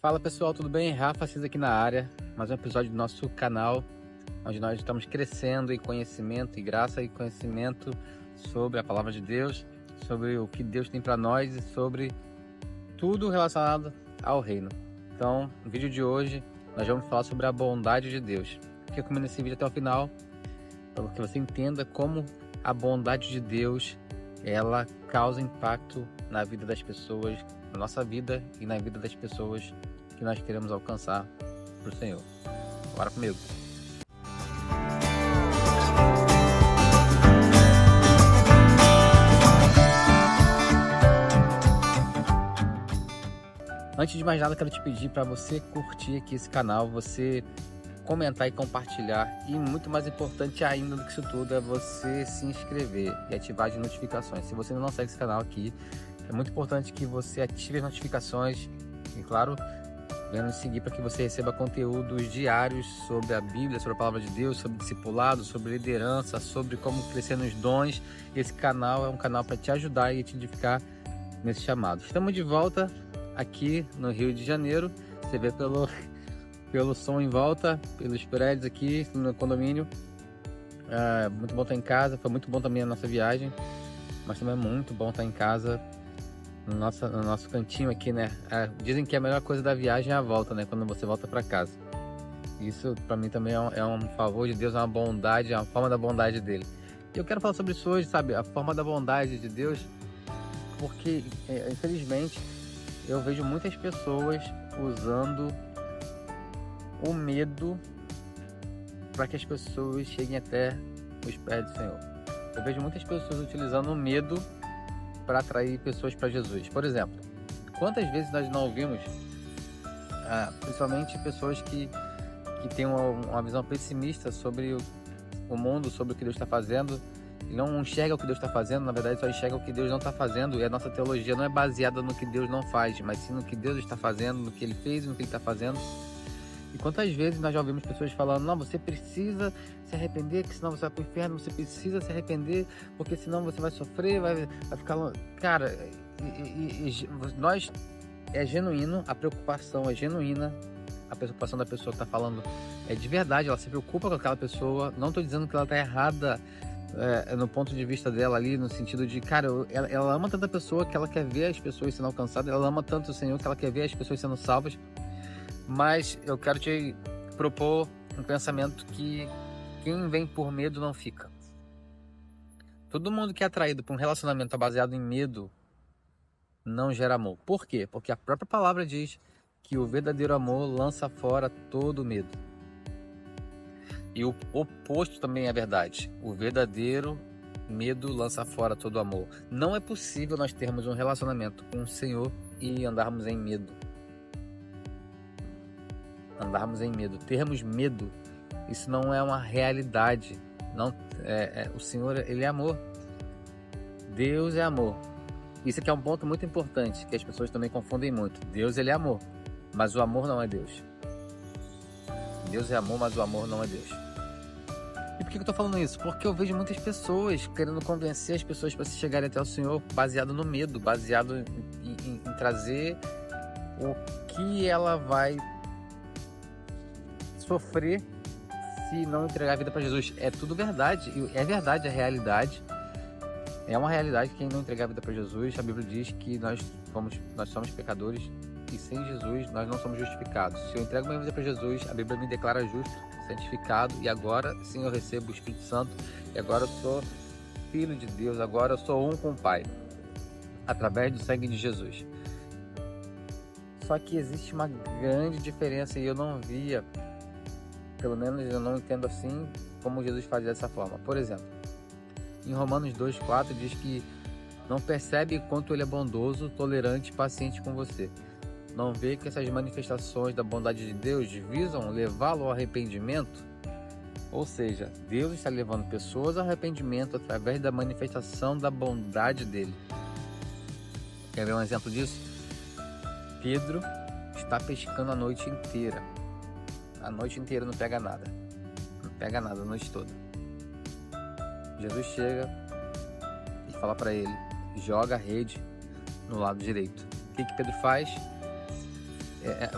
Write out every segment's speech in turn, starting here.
Fala pessoal, tudo bem? Rafa Assis aqui na área, mais um episódio do nosso canal, onde nós estamos crescendo em conhecimento e graça e conhecimento sobre a palavra de Deus, sobre o que Deus tem para nós e sobre tudo relacionado ao reino. Então, no vídeo de hoje, nós vamos falar sobre a bondade de Deus. Fica comigo nesse vídeo até o final, para que você entenda como a bondade de Deus, ela causa impacto na vida das pessoas, na nossa vida e na vida das pessoas que nós queremos alcançar para o Senhor. Bora comigo! Antes de mais nada, quero te pedir para você curtir aqui esse canal, você comentar e compartilhar, e muito mais importante ainda do que isso tudo é você se inscrever e ativar as notificações. Se você não segue esse canal aqui, é muito importante que você ative as notificações e, claro, venha nos seguir para que você receba conteúdos diários sobre a Bíblia, sobre a Palavra de Deus, sobre discipulado, sobre liderança, sobre como crescer nos dons. E esse canal é um canal para te ajudar e te edificar nesse chamado. Estamos de volta aqui no Rio de Janeiro. Você vê pelo som em volta, pelos prédios aqui no condomínio. Muito bom estar em casa, foi muito bom também a nossa viagem, mas também é muito bom estar em casa, no nosso cantinho aqui, né? Dizem que a melhor coisa da viagem é a volta, né? Quando você volta para casa. Isso para mim também é um favor de Deus, é uma bondade, é uma forma da bondade dele. E eu quero falar sobre isso hoje, sabe? A forma da bondade de Deus, porque infelizmente eu vejo muitas pessoas usando o medo para que as pessoas cheguem até os pés do Senhor. Eu vejo muitas pessoas utilizando o medo para atrair pessoas para Jesus. Por exemplo, quantas vezes nós não ouvimos, principalmente pessoas que têm uma visão pessimista sobre o mundo, sobre o que Deus está fazendo, e não enxerga o que Deus está fazendo, na verdade só enxerga o que Deus não está fazendo, e a nossa teologia não é baseada no que Deus não faz, mas sim no que Deus está fazendo, no que Ele fez e no que Ele está fazendo. E quantas vezes nós já ouvimos pessoas falando: não, você precisa se arrepender, que senão você vai para o inferno, você precisa se arrepender, porque senão você vai sofrer, vai ficar longe. Cara, nós, é genuíno, a preocupação é genuína, a preocupação da pessoa que está falando é de verdade, ela se preocupa com aquela pessoa. Não estou dizendo que ela está errada no ponto de vista dela ali, no sentido de, cara, ela ama tanto a pessoa que ela quer ver as pessoas sendo alcançadas, ela ama tanto o Senhor que ela quer ver as pessoas sendo salvas. Mas eu quero te propor um pensamento que quem vem por medo não fica. Todo mundo que é atraído por um relacionamento baseado em medo não gera amor. Por quê? Porque a própria palavra diz que o verdadeiro amor lança fora todo medo. E o oposto também é verdade. O verdadeiro medo lança fora todo amor. Não é possível nós termos um relacionamento com o Senhor e andarmos em medo. Andarmos em medo, termos medo, isso não é uma realidade. Não, o Senhor, Ele é amor. Deus é amor. Isso aqui é um ponto muito importante, que as pessoas também confundem muito. Deus, Ele é amor, mas o amor não é Deus. Deus é amor, mas o amor não é Deus. E por que eu estou falando isso? Porque eu vejo muitas pessoas querendo convencer as pessoas para se chegarem até o Senhor baseado no medo, baseado em trazer o que ela vai sofrer se não entregar a vida para Jesus. É tudo verdade, é verdade, é realidade. É uma realidade que quem não entregar a vida para Jesus, a Bíblia diz que nós somos pecadores e sem Jesus nós não somos justificados. Se eu entrego minha vida para Jesus, a Bíblia me declara justo, santificado, e agora sim eu recebo o Espírito Santo, e agora eu sou filho de Deus, agora eu sou um com o Pai, através do sangue de Jesus. Só que existe uma grande diferença, e eu não via, pelo menos eu não entendo assim como Jesus fazia dessa forma. Por exemplo, em Romanos 2,4 diz que não percebe quanto Ele é bondoso, tolerante e paciente com você. Não vê que essas manifestações da bondade de Deus visam levá-lo ao arrependimento? Ou seja, Deus está levando pessoas ao arrependimento através da manifestação da bondade dele. Quer ver um exemplo disso? Pedro está pescando a noite inteira. A noite inteira não pega nada. Não pega nada a noite toda. Jesus chega e fala para ele: joga a rede no lado direito. O que Pedro faz?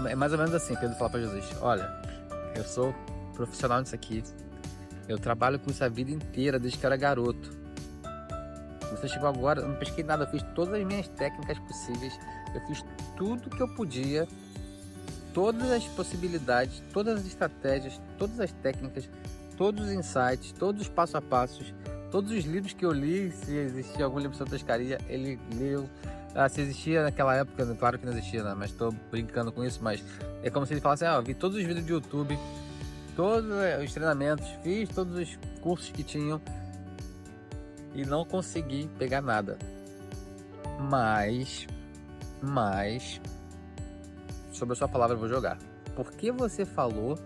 É mais ou menos assim, Pedro fala para Jesus: olha, eu sou profissional nisso aqui, eu trabalho com isso a vida inteira, desde que eu era garoto. Você chegou agora, eu não pesquei nada, eu fiz todas as minhas técnicas possíveis, eu fiz tudo que eu podia, todas as possibilidades, todas as estratégias, todas as técnicas, todos os insights, todos os passo a passos, todos os livros que eu li, se existia algum livro sobre pescaria, ele leu. Se existia naquela época, claro que não existia, né? Mas estou brincando com isso, mas é como se ele falasse: eu vi todos os vídeos do YouTube, todos os treinamentos, fiz todos os cursos que tinham e não consegui pegar nada. Mas sobre a sua palavra eu vou jogar. Porque você falou,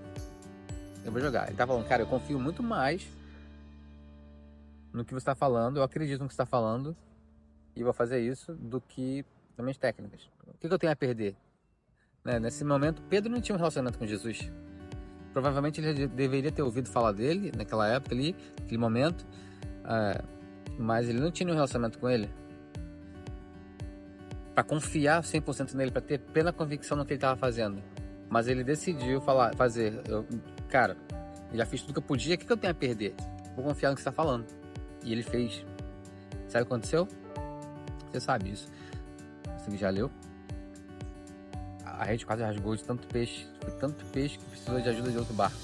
eu vou jogar. Ele tá falando: cara, eu confio muito mais no que você está falando, eu acredito no que você está falando e vou fazer isso, do que nas minhas técnicas. O que eu tenho a perder? Né? Nesse momento, Pedro não tinha um relacionamento com Jesus. Provavelmente ele deveria ter ouvido falar dele naquela época ali, naquele momento, mas ele não tinha um relacionamento com ele para confiar 100% nele, para ter plena convicção no que ele estava fazendo. Mas ele decidiu fazer. Cara, eu já fiz tudo que eu podia, o que eu tenho a perder? Vou confiar no que você está falando. E ele fez. Sabe o que aconteceu? Você sabe disso. Você já leu? A rede quase rasgou de tanto peixe. Foi tanto peixe que precisou de ajuda de outro barco.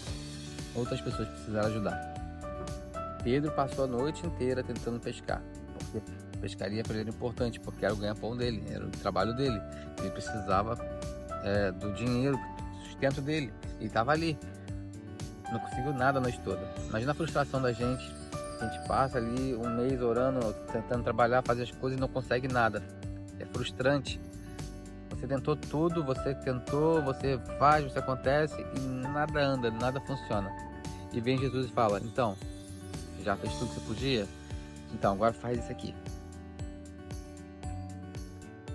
Outras pessoas precisaram ajudar. Pedro passou a noite inteira tentando pescar. Porque pescaria para ele era importante, porque era o ganha-pão dele, era o trabalho dele. Ele precisava do dinheiro, do sustento dele. Ele estava ali. Não conseguiu nada a noite toda. Imagina a frustração da gente. A gente passa ali um mês orando, tentando trabalhar, fazer as coisas e não consegue nada. É frustrante. Você tentou tudo, você faz, você acontece e nada anda, nada funciona. E vem Jesus e fala: então, já fez tudo que você podia? Então, agora faz isso aqui.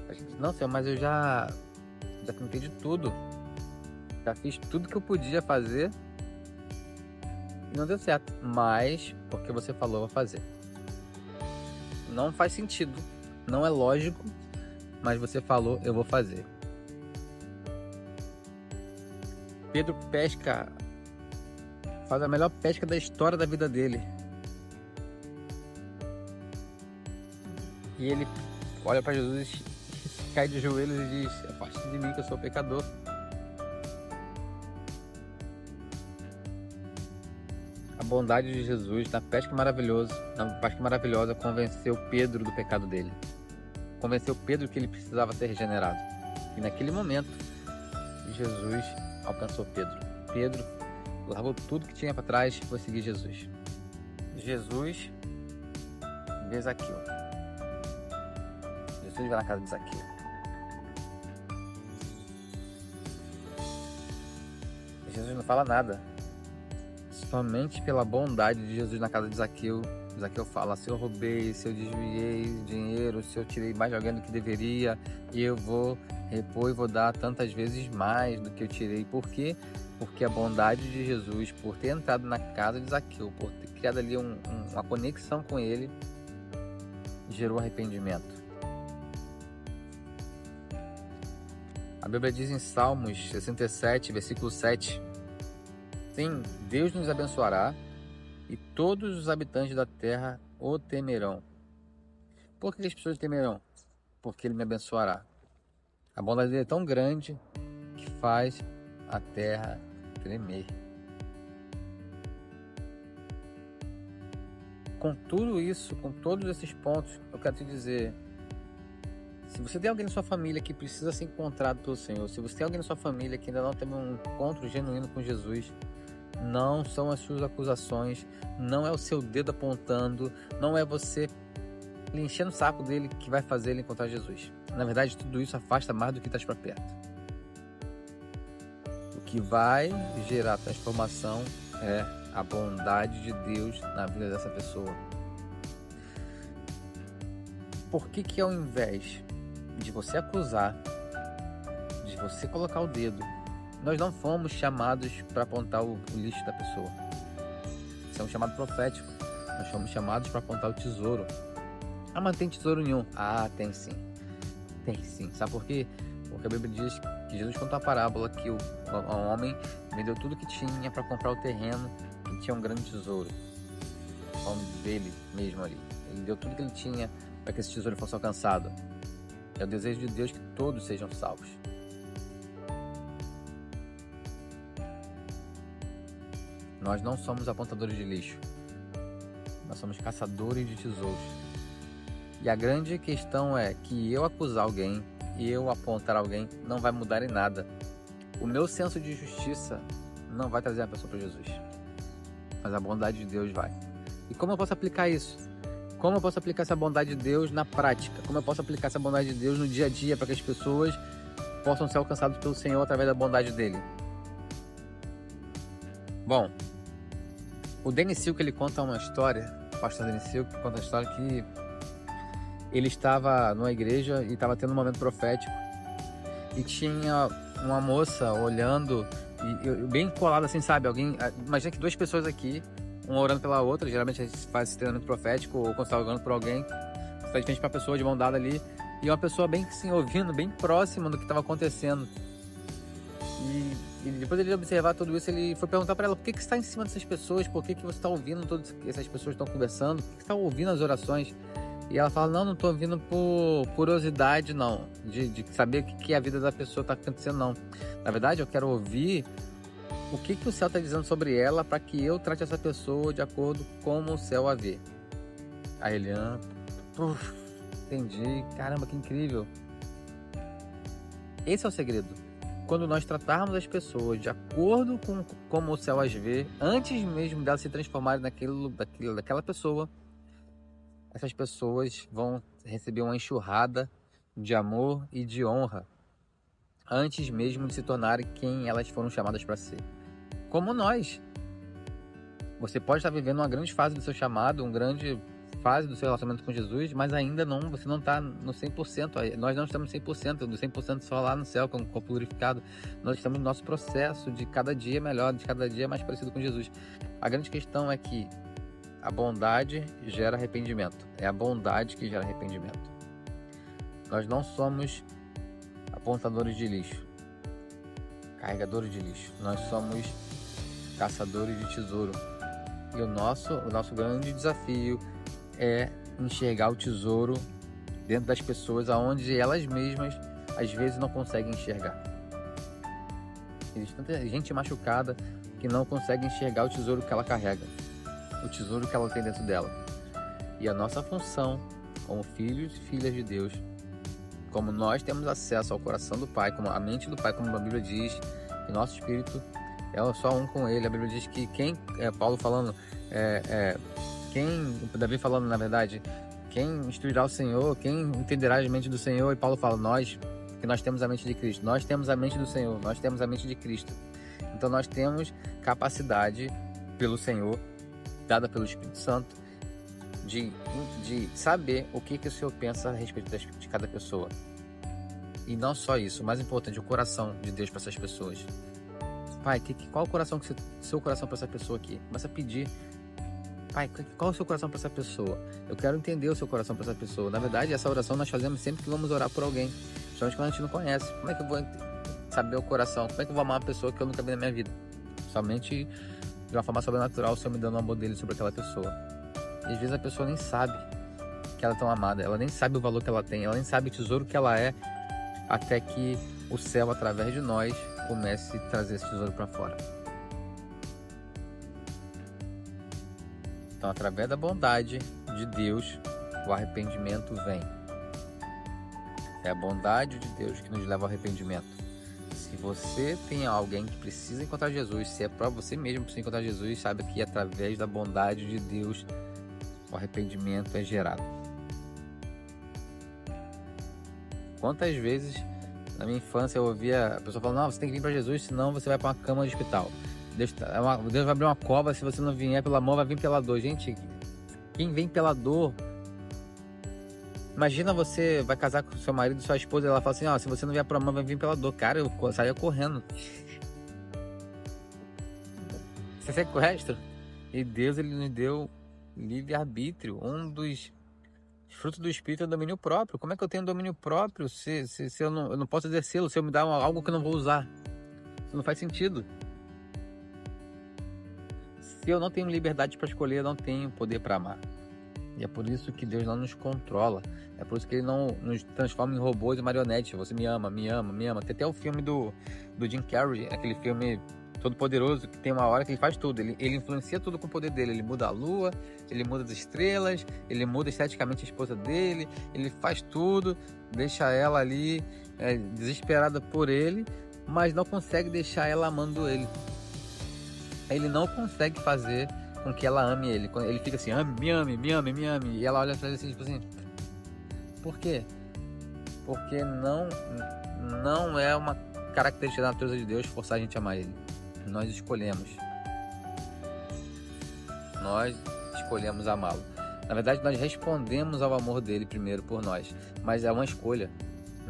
A gente: não, Senhor, mas eu já tentei de tudo. Já fiz tudo que eu podia fazer. Não deu certo, mas porque você falou, eu vou fazer. Não faz sentido, não é lógico, mas você falou, eu vou fazer. Pedro pesca, faz a melhor pesca da história da vida dele. E ele olha para Jesus, cai de joelhos e diz: afaste de mim que eu sou pecador. A bondade de Jesus na pesca maravilhosa convenceu Pedro do pecado dele. Convenceu Pedro que ele precisava ser regenerado. E naquele momento, Jesus alcançou Pedro. Pedro largou tudo que tinha para trás e foi seguir Jesus. Jesus vê Zaqueu. Jesus vai na casa de Zaqueu. Jesus não fala nada. Somente pela bondade de Jesus na casa de Zaqueu, Zaqueu fala: se eu roubei, se eu desviei dinheiro, se eu tirei mais de alguém do que deveria, eu vou repor e vou dar tantas vezes mais do que eu tirei. Por quê? Porque a bondade de Jesus, por ter entrado na casa de Zaqueu, por ter criado ali uma conexão com ele, gerou arrependimento. A Bíblia diz em Salmos 67, versículo 7: sim, Deus nos abençoará e todos os habitantes da terra o temerão. Por que as pessoas temerão? Porque ele me abençoará. A bondade dele é tão grande que faz a terra tremer. Com tudo isso, com todos esses pontos, eu quero te dizer: se você tem alguém na sua família que precisa ser encontrado pelo Senhor, se você tem alguém na sua família que ainda não teve um encontro genuíno com Jesus, não são as suas acusações, não é o seu dedo apontando, não é você enchendo o saco dele que vai fazer ele encontrar Jesus. Na verdade, tudo isso afasta mais do que está para perto. O que vai gerar transformação é a bondade de Deus na vida dessa pessoa. Por que ao invés de você acusar, de você colocar o dedo, nós não fomos chamados para apontar o lixo da pessoa. Isso é um chamado profético. Nós fomos chamados para apontar o tesouro. Mas não tem tesouro nenhum. Tem sim. Tem sim. Sabe por quê? Porque a Bíblia diz que que Jesus contou a parábola que o homem vendeu tudo que tinha para comprar o terreno e tinha um grande tesouro. Falando dele mesmo ali. Ele deu tudo que ele tinha para que esse tesouro fosse alcançado. É o desejo de Deus que todos sejam salvos. Nós não somos apontadores de lixo. Nós somos caçadores de tesouros. E a grande questão é que eu acusar alguém e eu apontar alguém não vai mudar em nada. O meu senso de justiça não vai trazer a pessoa para Jesus. Mas a bondade de Deus vai. E como eu posso aplicar isso? Como eu posso aplicar essa bondade de Deus na prática? Como eu posso aplicar essa bondade de Deus no dia a dia para que as pessoas possam ser alcançadas pelo Senhor através da bondade dele? Bom, o Dennis Silk, ele conta uma história, o pastor Dennis Silk conta uma história que ele estava numa igreja e estava tendo um momento profético e tinha uma moça olhando e bem colada assim, sabe? Alguém, imagina que duas pessoas aqui, uma orando pela outra, geralmente a gente faz esse treinamento profético ou quando está orando por alguém, você está de frente para uma pessoa de mão dada ali e uma pessoa bem assim, ouvindo, bem próxima do que estava acontecendo. E depois ele observar tudo isso, ele foi perguntar para ela: por que você está em cima dessas pessoas? Por que você está ouvindo todas essas pessoas estão conversando? Por que você está ouvindo as orações? E ela fala: não estou ouvindo por curiosidade, não, de saber o que a vida da pessoa está acontecendo, não. Na verdade, eu quero ouvir o que o céu está dizendo sobre ela para que eu trate essa pessoa de acordo com como o céu a vê. Aí ele, entendi, caramba, que incrível. Esse é o segredo. Quando nós tratarmos as pessoas de acordo com como o céu as vê, antes mesmo delas se transformarem daquela pessoa, essas pessoas vão receber uma enxurrada de amor e de honra, antes mesmo de se tornarem quem elas foram chamadas para ser. Como nós. Você pode estar vivendo uma grande fase do seu chamado, uma grande fase do seu relacionamento com Jesus, mas ainda não, você não está no 100%. Nós não estamos no 100%, do 100% só lá no céu, com o corpo glorificado. Nós estamos no nosso processo de cada dia melhor, de cada dia mais parecido com Jesus. A grande questão é que a bondade gera arrependimento. É a bondade que gera arrependimento. Nós não somos apontadores de lixo, carregadores de lixo. Nós somos caçadores de tesouro. E o nosso grande desafio é enxergar o tesouro dentro das pessoas, aonde elas mesmas às vezes não conseguem enxergar. Existe tanta gente machucada que não consegue enxergar o tesouro que ela carrega, o tesouro que ela tem dentro dela. E a nossa função como filhos e filhas de Deus, como nós temos acesso ao coração do Pai, como a mente do Pai, como a Bíblia diz, que nosso espírito é só um com Ele. A Bíblia diz que Paulo falando, Davi falando, na verdade, quem instruirá o Senhor, quem entenderá a mente do Senhor, e Paulo fala, que nós temos a mente de Cristo, nós temos a mente do Senhor, nós temos a mente de Cristo. Então nós temos capacidade pelo Senhor, dada pelo Espírito Santo, de saber o que o Senhor pensa a respeito de cada pessoa. E não só isso, o mais importante, o coração de Deus para essas pessoas. Pai, qual o coração seu coração para essa pessoa aqui? Começa a pedir. Pai, qual é o seu coração para essa pessoa? Eu quero entender o seu coração para essa pessoa. Na verdade, essa oração nós fazemos sempre que vamos orar por alguém, principalmente quando a gente não conhece. Como é que eu vou saber o coração? Como é que eu vou amar uma pessoa que eu nunca vi na minha vida? Somente de uma forma sobrenatural, o Senhor me dando um amor dele sobre aquela pessoa. E às vezes a pessoa nem sabe que ela é tão amada, ela nem sabe o valor que ela tem, ela nem sabe o tesouro que ela é, até que o céu, através de nós, comece a trazer esse tesouro para fora. Então, através da bondade de Deus, o arrependimento vem. É a bondade de Deus que nos leva ao arrependimento. Se você tem alguém que precisa encontrar Jesus, se é para você mesmo que precisa encontrar Jesus, saiba que através da bondade de Deus, o arrependimento é gerado. Quantas vezes na minha infância eu ouvia a pessoa falando, não, você tem que vir para Jesus, senão você vai para uma cama de hospital. Deus vai abrir uma cova, se você não vier pela mão, vai vir pela dor. Gente, quem vem pela dor... Imagina você vai casar com seu marido e sua esposa, e ela fala assim, se você não vier pela mão, vai vir pela dor. Cara, eu saía correndo. Você sequestro. E Deus, ele nos deu livre-arbítrio. Um dos Fruto do Espírito é domínio próprio. Como é que eu tenho domínio próprio se eu não posso exercê-lo, se eu me dar algo que eu não vou usar? Isso não faz sentido. Se eu não tenho liberdade para escolher, eu não tenho poder para amar. E é por isso que Deus não nos controla. É por isso que Ele não nos transforma em robôs e marionetes. Você me ama, me ama, me ama. Tem até o filme do Jim Carrey, aquele filme todo poderoso, que tem uma hora que ele faz tudo. Ele influencia tudo com o poder dele. Ele muda a lua, ele muda as estrelas, ele muda esteticamente a esposa dele, ele faz tudo, deixa ela ali desesperada por ele, mas não consegue deixar ela amando ele. Ele não consegue fazer com que ela ame ele. Quando ele fica assim, me ame, me ame, me ame. E ela olha pra ele assim, tipo assim, por quê? Porque não é uma característica da natureza de Deus forçar a gente a amar ele. Nós escolhemos. Nós escolhemos amá-lo. Na verdade, nós respondemos ao amor dele primeiro por nós. Mas é uma escolha.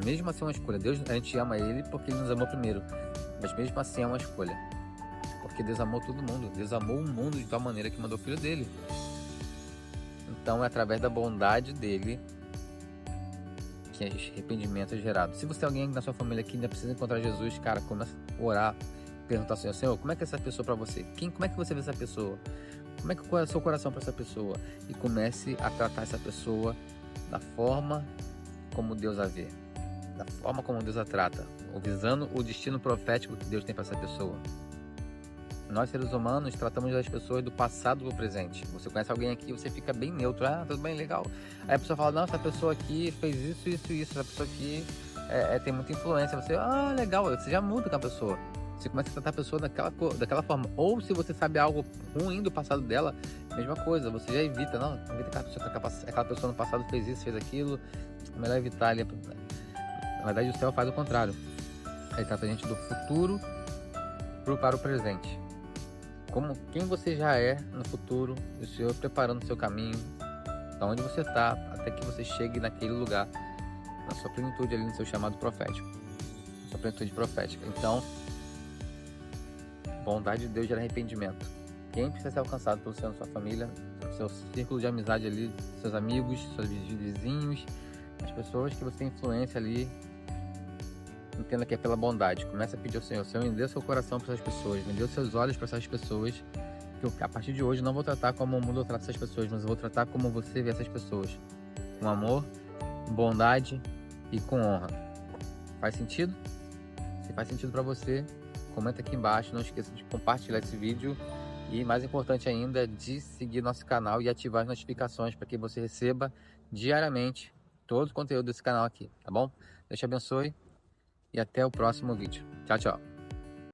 Mesmo assim é uma escolha. Deus, a gente ama ele porque ele nos amou primeiro. Mas mesmo assim é uma escolha. Porque Deus amou todo mundo. Deus amou o mundo de tal maneira que mandou o Filho dele. Então é através da bondade dele que arrependimento é gerado. Se você tem alguém na sua família que ainda precisa encontrar Jesus, cara, começa a orar, perguntar ao Senhor, como é que é essa pessoa para você? Como é que você vê essa pessoa? Como é que é o seu coração para essa pessoa? E comece a tratar essa pessoa da forma como Deus a vê. Da forma como Deus a trata. Ou visando o destino profético que Deus tem para essa pessoa. Nós, seres humanos, tratamos as pessoas do passado para o presente. Você conhece alguém aqui, você fica bem neutro. Ah, tudo bem, legal. Aí a pessoa fala, não, essa pessoa aqui fez isso, isso, isso. Essa pessoa aqui tem muita influência. Você, legal, você já muda com a pessoa. Você começa a tratar a pessoa daquela forma. Ou se você sabe algo ruim do passado dela, mesma coisa. Você já evita, não, evita aquela pessoa no passado fez isso, fez aquilo. É melhor evitar ali. Na verdade, o céu faz o contrário. Ele trata a gente do futuro para o presente. Como quem você já é no futuro, o Senhor preparando o seu caminho, da onde você está, até que você chegue naquele lugar, na sua plenitude ali, no seu chamado profético, na sua plenitude profética. Então, bondade de Deus gera arrependimento. Quem precisa ser alcançado pelo Senhor na sua família, no seu círculo de amizade ali, seus amigos, seus vizinhos, as pessoas que você tem influência ali, entenda que é pela bondade. Comece a pedir ao Senhor, Senhor, me dê o seu coração para essas pessoas, me dê os seus olhos para essas pessoas, que eu, a partir de hoje, não vou tratar como o mundo trata essas pessoas, mas eu vou tratar como você vê essas pessoas, com amor, bondade e com honra. Faz sentido? Se faz sentido para você, comenta aqui embaixo, não esqueça de compartilhar esse vídeo e, mais importante ainda, de seguir nosso canal e ativar as notificações para que você receba diariamente todo o conteúdo desse canal aqui, tá bom? Deus te abençoe. E até o próximo vídeo. Tchau, tchau.